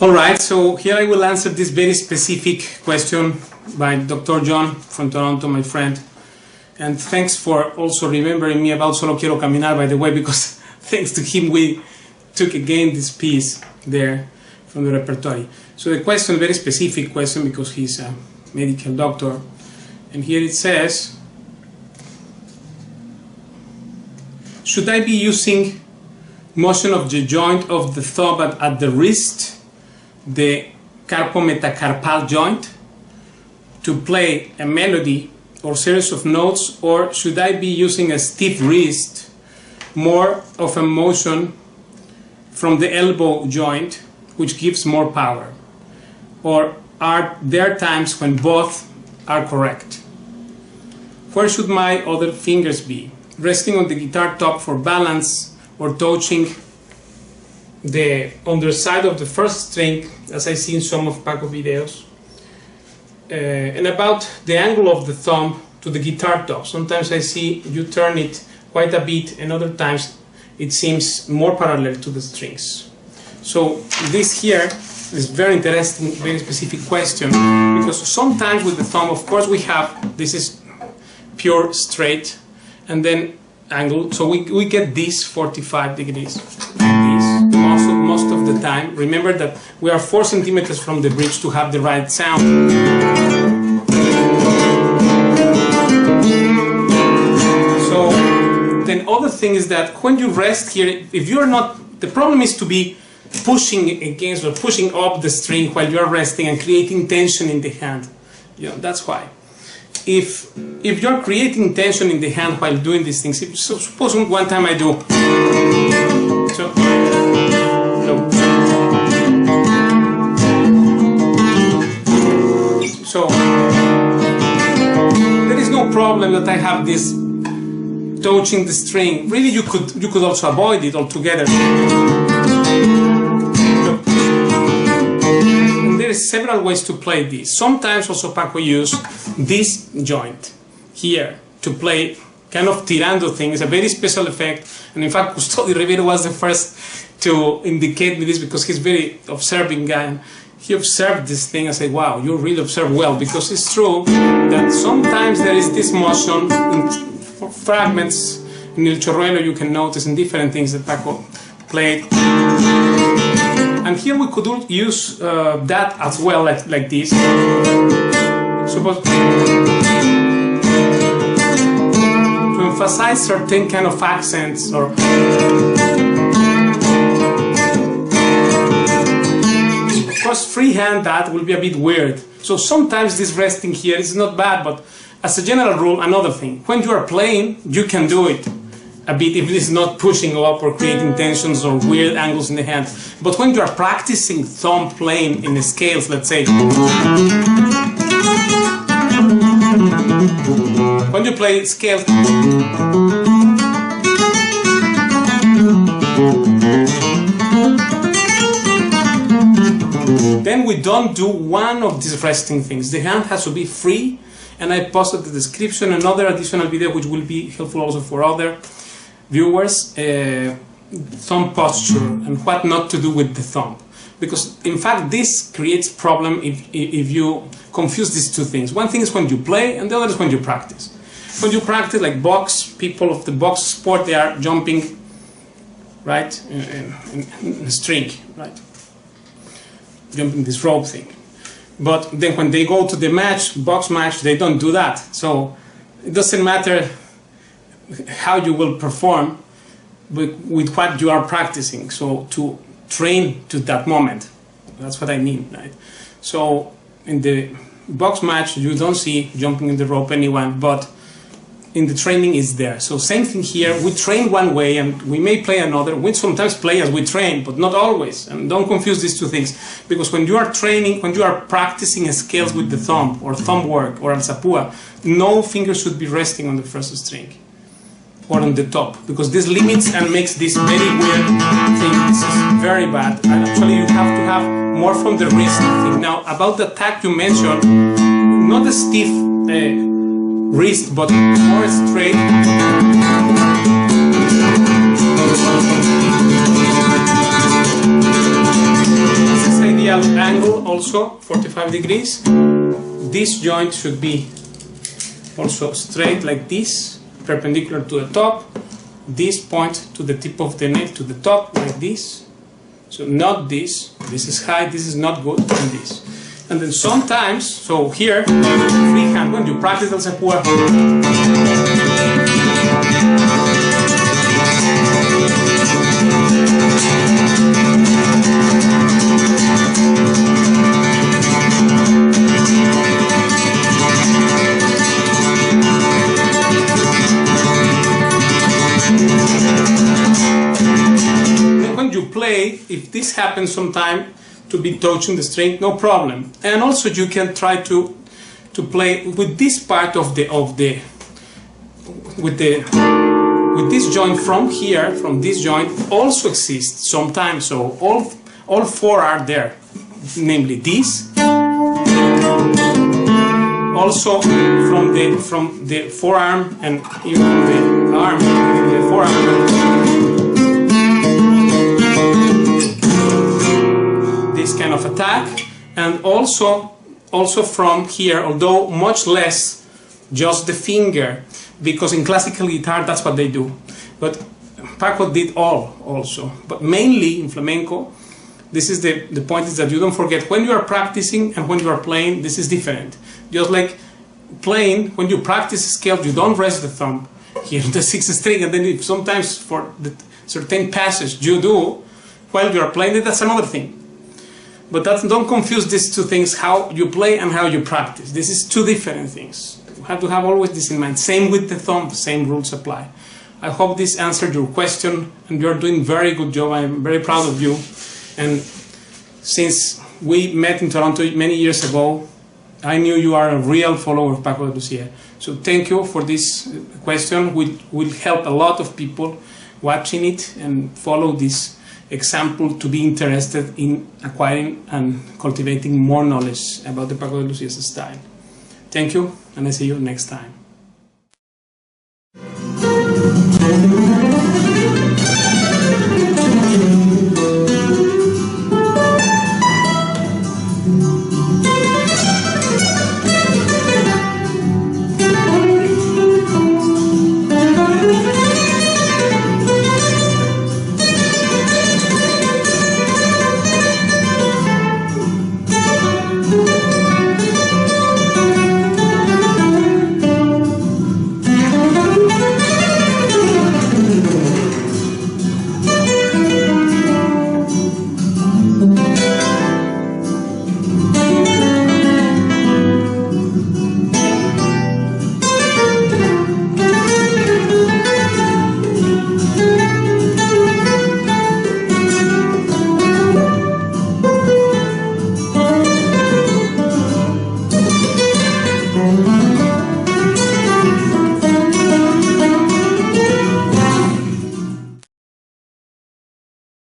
Alright, so here I will answer this very specific question by Dr. John from Toronto, my friend. And thanks for also remembering me about Solo Quiero Caminar, by the way, because thanks to him we took again this piece there from the repertoire. So the question, very specific question, because he's a medical doctor. And here it says, should I be using motion of the joint of the thumb at the wrist, the carpometacarpal joint, to play a melody or series of notes, or should I be using a stiff wrist, more of a motion from the elbow joint, which gives more power? Or are there times when both are correct? Where should my other fingers be? Resting on the guitar top for balance, or touching the underside of the first string, as I see in some of Paco videos, and about the angle of the thumb to the guitar top. Sometimes I see you turn it quite a bit, and other times it seems more parallel to the strings. So this here is very interesting, very specific question, because sometimes with the thumb, of course, we have, this is pure straight, and then angle, so we get this 45 degrees, most of the time. Remember that we are 4 centimeters from the bridge to have the right sound. So then other thing is that when you rest here, if you're not, the problem is to be pushing against or pushing up the string while you're resting and creating tension in the hand. You know, that's why. If you're creating tension in the hand while doing these things, so suppose one time I do, so, no. So there is no problem that I have this touching the string. Really, you could also avoid it altogether. There is several ways to play this. Sometimes also Paco use this joint here to play kind of tirando thing. It's a very special effect, and in fact Custodio Rivero was the first to indicate me this, because he's a very observing guy, and he observed this thing and said, wow, you really observe well, because it's true that sometimes there is this motion in fragments in El Chorruelo. You can notice in different things that Paco played. And here we could use that as well, like this. Suppose to emphasize certain kind of accents, or of course freehand that will be a bit weird. So sometimes this resting here is not bad, but as a general rule, another thing, when you are playing, you can do it a bit if it is not pushing up or creating tensions or weird angles in the hand. But when you are practicing thumb playing in the scales, let's say, when you play scales, then we don't do one of these resting things. The hand has to be free, and I posted the description, another additional video which will be helpful also for other viewers, thumb posture and what not to do with the thumb, because in fact this creates problem if you confuse these two things. One thing is when you play, and the other is when you practice. When you practice, like box, people of the box sport, they are jumping, right, in a string, right, jumping this rope thing. But then when they go to the match, box match, they don't do that. So it doesn't matter how you will perform with what you are practicing. So to train to that moment, that's what I mean, right? So in the box match, you don't see jumping in the rope anyone, but in the training is there. So same thing here, we train one way and we may play another. We sometimes play as we train, but not always. And don't confuse these two things, because when you are training, when you are practicing scales with the thumb, or thumb work, or Alzapua, no finger should be resting on the first string or on the top, because this limits and makes this very weird thing. This is very bad, and actually you have to have more from the wrist thing. Now, about the attack you mentioned, not a stiff wrist, but more straight. This is ideal angle, also 45 degrees. This joint should be also straight like this, perpendicular to the top. This point to the tip of the neck, to the top, like this. So not this. This is high, this is not good, and this. And then sometimes, so here, free hand, when you practice Alzapua, when you play, if this happens sometime, to be touching the string, no problem. And also you can try to play with this part of with this joint from here, from this joint also exists sometimes. So all four are there, namely this. Also from the forearm and even from the arm, the forearm. This kind of attack, and also from here, although much less, just the finger, because in classical guitar that's what they do. But Paco did all also, but mainly in flamenco. This is the point, is that you don't forget when you are practicing and when you are playing. This is different. Just like playing, when you practice scales, you don't rest the thumb here on the sixth string, and then if sometimes for the certain passage you do while you are playing it, that's another thing. But don't confuse these two things, how you play and how you practice. This is two different things. You have to have always this in mind. Same with the thumb, same rules apply. I hope this answered your question, and you're doing very good job. I'm very proud of you. And since we met in Toronto many years ago, I knew you are a real follower of Paco de Lucia. So thank you for this question. Will help a lot of people watching it and follow this example to be interested in acquiring and cultivating more knowledge about the Paco de Lucia's style. Thank you, and I see you next time.